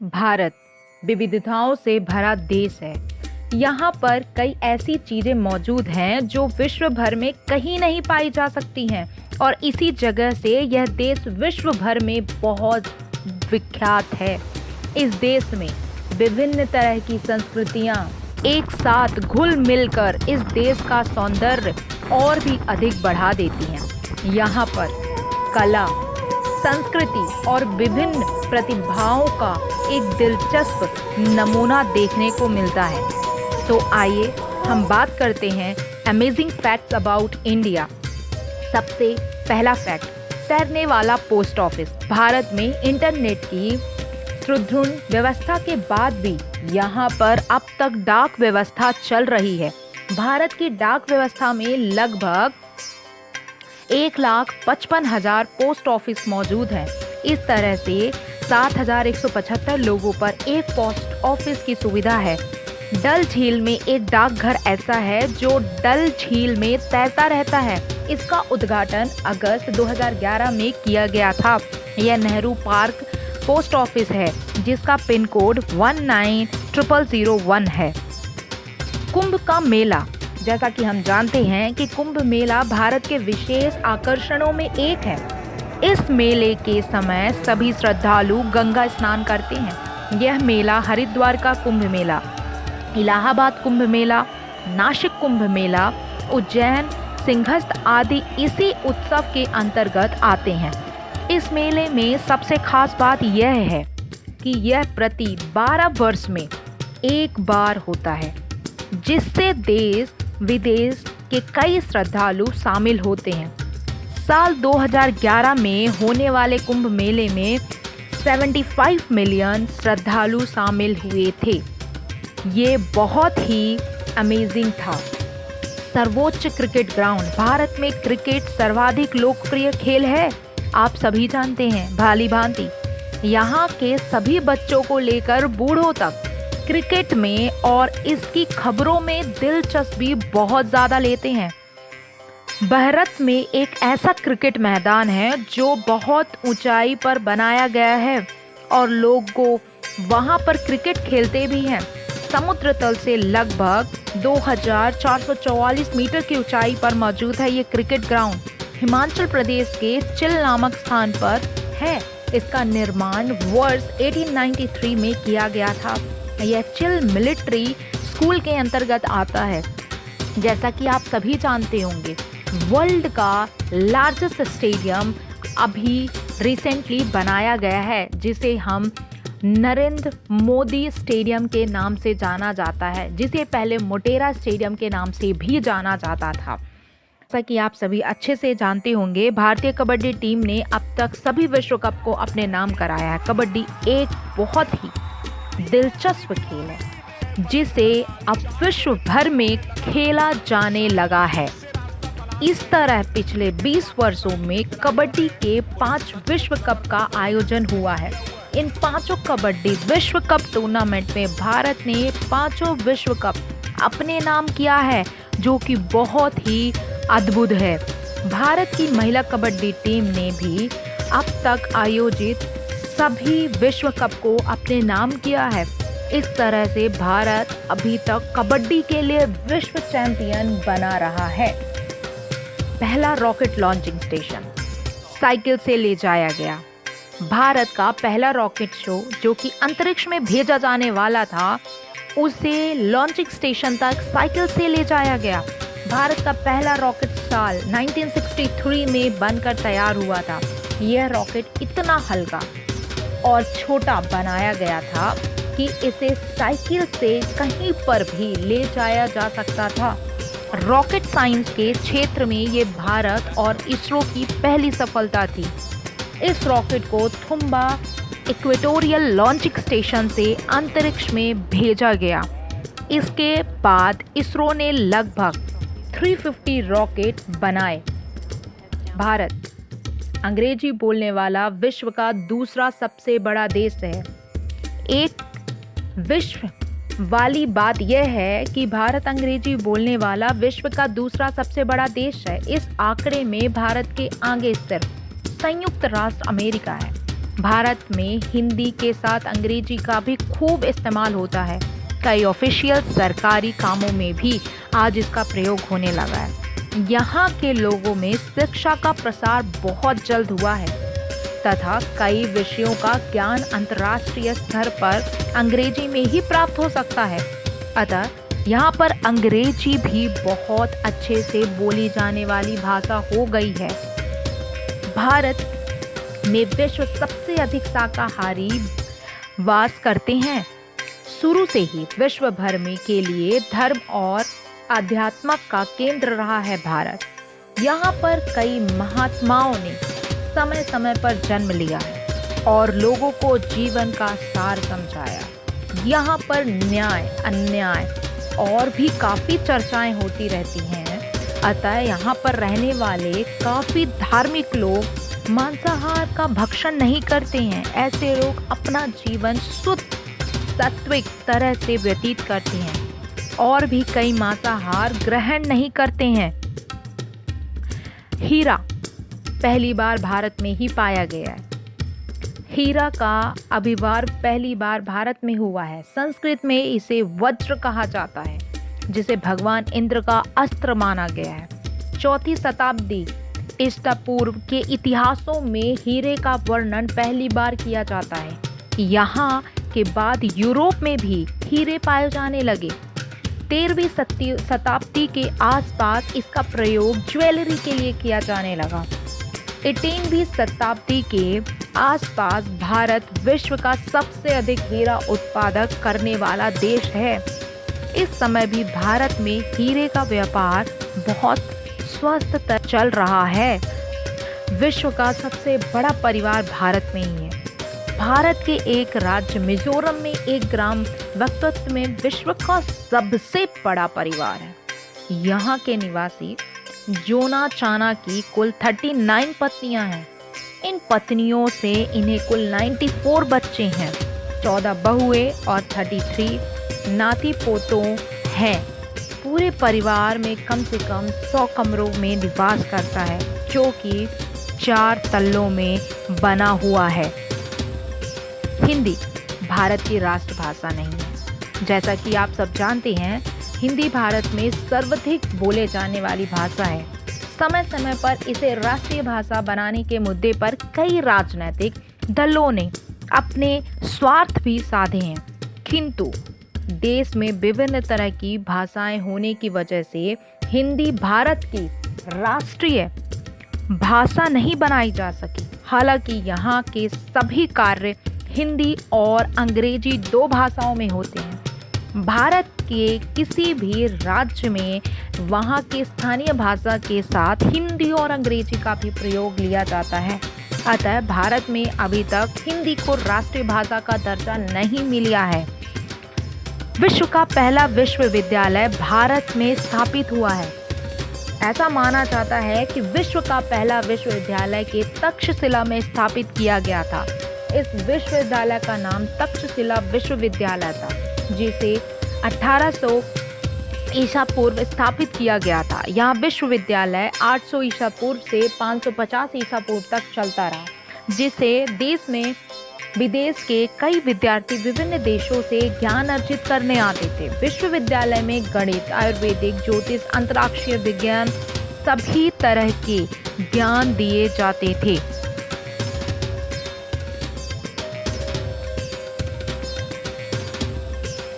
भारत विविधताओं से भरा देश है। यहाँ पर कई ऐसी चीजें मौजूद हैं जो विश्व भर में कहीं नहीं पाई जा सकती हैं और इसी जगह से यह देश विश्व भर में बहुत विख्यात है। इस देश में विभिन्न तरह की संस्कृतियाँ एक साथ घुल मिलकर इस देश का सौंदर्य और भी अधिक बढ़ा देती हैं। यहाँ पर कला, संस्कृति और विभिन्न प्रतिभाओं का एक दिलचस्प नमूना देखने को मिलता है। तो आइए हम बात करते हैं अमेजिंग फैक्ट्स अबाउट इंडिया। सबसे पहला फैक्ट, तैरने वाला पोस्ट ऑफिस। भारत में इंटरनेट की सुदृढ़ व्यवस्था के बाद भी यहाँ पर अब तक डाक व्यवस्था चल रही है। भारत की डाक व्यवस्था में लगभग 1,55,000 पोस्ट ऑफिस मौजूद हैं। इस तरह से 7,175 लोगों पर एक पोस्ट ऑफिस की सुविधा है। डल झील में एक डाकघर ऐसा है जो डल झील में तैरता रहता है। इसका उद्घाटन अगस्त 2011 में किया गया था। यह नेहरू पार्क पोस्ट ऑफिस है जिसका पिन कोड 190001 है। कुंभ का मेला। जैसा कि हम जानते हैं कि कुंभ मेला भारत के विशेष आकर्षणों में एक है। इस मेले के समय सभी श्रद्धालु गंगा स्नान करते हैं। यह मेला हरिद्वार का कुंभ मेला, इलाहाबाद कुंभ मेला, नासिक कुंभ मेला, उज्जैन, सिंहस्थ आदि इसी उत्सव के अंतर्गत आते हैं। इस मेले में सबसे खास बात यह है कि यह प्रति 12 वर्ष में एक बार होता है, जिससे देश विदेश के कई श्रद्धालु शामिल होते हैं। साल 2011 में होने वाले कुंभ मेले में 75 मिलियन श्रद्धालु शामिल हुए थे। ये बहुत ही अमेजिंग था। सर्वोच्च क्रिकेट ग्राउंड। भारत में क्रिकेट सर्वाधिक लोकप्रिय खेल है, आप सभी जानते हैं भाली भांति। यहाँ के सभी बच्चों को लेकर बूढ़ों तक क्रिकेट में और इसकी खबरों में दिलचस्पी बहुत ज़्यादा लेते हैं। भारत में एक ऐसा क्रिकेट मैदान है जो बहुत ऊंचाई पर बनाया गया है और लोग वहाँ पर क्रिकेट खेलते भी हैं। समुद्र तल से लगभग 2,444 मीटर की ऊंचाई पर मौजूद है ये क्रिकेट ग्राउंड। हिमाचल प्रदेश के चिल नामक स्थान पर है। इसका निर्माण वर्ष 1893 में किया गया था। यह चिल मिलिट्री स्कूल के अंतर्गत आता है। जैसा कि आप सभी जानते होंगे, वर्ल्ड का लार्जेस्ट स्टेडियम अभी रिसेंटली बनाया गया है, जिसे हम नरेंद्र मोदी स्टेडियम के नाम से जाना जाता है, जिसे पहले मोटेरा स्टेडियम के नाम से भी जाना जाता था। जैसा कि आप सभी अच्छे से जानते होंगे, भारतीय कबड्डी टीम ने अब तक सभी विश्व कप को अपने नाम कराया है। कबड्डी एक बहुत ही दिलचस्प खेल है जिसे अब विश्व भर में खेला जाने लगा है। इस तरह पिछले 20 वर्षों में कबड्डी के 5 विश्व कप का आयोजन हुआ है। इन 5 कबड्डी विश्व कप टूर्नामेंट में भारत ने 5 विश्व कप अपने नाम किया है, जो कि बहुत ही अद्भुत है। भारत की महिला कबड्डी टीम ने भी अब तक आयोजित सभी विश्व कप को अपने नाम किया है। इस तरह से भारत अभी तक कबड्डी के लिए विश्व चैंपियन बना रहा है। पहला रॉकेट लॉन्चिंग स्टेशन साइकिल से ले जाया गया। भारत का पहला रॉकेट शो जो कि अंतरिक्ष में भेजा जाने वाला था, उसे लॉन्चिंग स्टेशन तक साइकिल से ले जाया गया। भारत का पहला रॉकेट साल 1963 में बनकर तैयार हुआ था। यह रॉकेट इतना हल्का और छोटा बनाया गया था कि इसे साइकिल से कहीं पर भी ले जाया जा सकता था। रॉकेट साइंस के क्षेत्र में ये भारत और इसरो की पहली सफलता थी। इस रॉकेट को थुम्बा इक्वेटोरियल लॉन्चिंग स्टेशन से अंतरिक्ष में भेजा गया। इसके बाद इसरो ने लगभग 350 रॉकेट बनाए। भारत अंग्रेजी बोलने वाला विश्व का दूसरा सबसे बड़ा देश है। एक विश्व वाली बात यह है कि भारत अंग्रेजी बोलने वाला विश्व का दूसरा सबसे बड़ा देश है। इस आंकड़े में भारत के आगे सिर्फ संयुक्त राष्ट्र अमेरिका है। भारत में हिंदी के साथ अंग्रेजी का भी खूब इस्तेमाल होता है। कई ऑफिशियल सरकारी कामों में भी आज इसका प्रयोग होने लगा है। यहाँ के लोगों में शिक्षा का प्रसार बहुत जल्द हुआ है तथा कई विषयों का ज्ञान अंतर्राष्ट्रीय स्तर पर अंग्रेजी में ही प्राप्त हो सकता है। अतः यहाँ पर अंग्रेजी भी बहुत अच्छे से बोली जाने वाली भाषा हो गई है। भारत में विश्व सबसे अधिक शाकाहारी वास करते हैं। शुरू से ही विश्व भर में के लिए धर्म और आध्यात्म का केंद्र रहा है भारत। यहाँ पर कई महात्माओं ने समय समय पर जन्म लिया है और लोगों को जीवन का सार समझाया। यहाँ पर न्याय, अन्याय और भी काफी चर्चाएं होती रहती हैं। अतः यहाँ पर रहने वाले काफी धार्मिक लोग मांसाहार का भक्षण नहीं करते हैं। ऐसे लोग अपना जीवन शुद्ध सात्विक तरह से व्यतीत करते हैं और भी कई मांसाहार ग्रहण नहीं करते हैं। हीरा पहली बार भारत में ही पाया गया है। हीरा का आविर्भाव पहली बार भारत में हुआ है। संस्कृत में इसे वज्र कहा जाता है, जिसे भगवान इंद्र का अस्त्र माना गया है। 4वीं शताब्दी ईसा पूर्व के इतिहासों में हीरे का वर्णन पहली बार किया जाता है। यहाँ के बाद यूरोप में भी हीरे पाए जाने लगे। 13वीं शताब्दी के आसपास इसका प्रयोग ज्वेलरी के लिए किया जाने लगा। 18वीं शताब्दी के आसपास भारत विश्व का सबसे अधिक हीरा उत्पादक करने वाला देश है। इस समय भी भारत में हीरे का व्यापार बहुत स्वस्थ चल रहा है। विश्व का सबसे बड़ा परिवार भारत में ही है। भारत के एक राज्य मिजोरम में एक ग्राम वक्तत्व में विश्व का सबसे बड़ा परिवार है। यहाँ के निवासी जोना चाना की कुल 39 पत्नियां हैं। इन पत्नियों से इन्हें कुल 94 बच्चे हैं। 14 बहुएं और 33 नाती पोतों हैं। पूरे परिवार में कम से कम 100 कमरों में निवास करता है, जो कि 4 तल्लों में बना हुआ है। हिंदी भारत की राष्ट्रभाषा नहीं है। जैसा कि आप सब जानते हैं, हिंदी भारत में सर्वाधिक बोले जाने वाली भाषा है। समय समय पर इसे राष्ट्रीय भाषा बनाने के मुद्दे पर कई राजनीतिक दलों ने अपने स्वार्थ भी साधे हैं, किंतु देश में विभिन्न तरह की भाषाएं होने की वजह से हिंदी भारत की राष्ट्रीय भाषा नहीं बनाई जा सकी। हालांकि यहाँ के सभी कार्य हिंदी और अंग्रेजी 2 भाषाओं में होते हैं। भारत के किसी भी राज्य में वहाँ के स्थानीय भाषा के साथ हिंदी और अंग्रेजी का भी प्रयोग लिया जाता है। अतः भारत में अभी तक हिंदी को राष्ट्रीय भाषा का दर्जा नहीं मिला है। विश्व का पहला विश्वविद्यालय भारत में स्थापित हुआ है। ऐसा माना जाता है कि विश्व का पहला विश्वविद्यालय के तक्षशिला में स्थापित किया गया था। इस विश्वविद्यालय का नाम तक्षशिला विश्वविद्यालय था, जिसे 1800 ईसा पूर्व स्थापित किया गया था। यहाँ विश्वविद्यालय 800 ईसा पूर्व से 550 ईसा पूर्व तक चलता रहा, जिसे देश में विदेश के कई विद्यार्थी विभिन्न देशों से ज्ञान अर्जित करने आते थे। विश्वविद्यालय में गणित, आयुर्वेदिक, ज्योतिष, अंतरिक्ष विज्ञान सभी तरह के ज्ञान दिए जाते थे।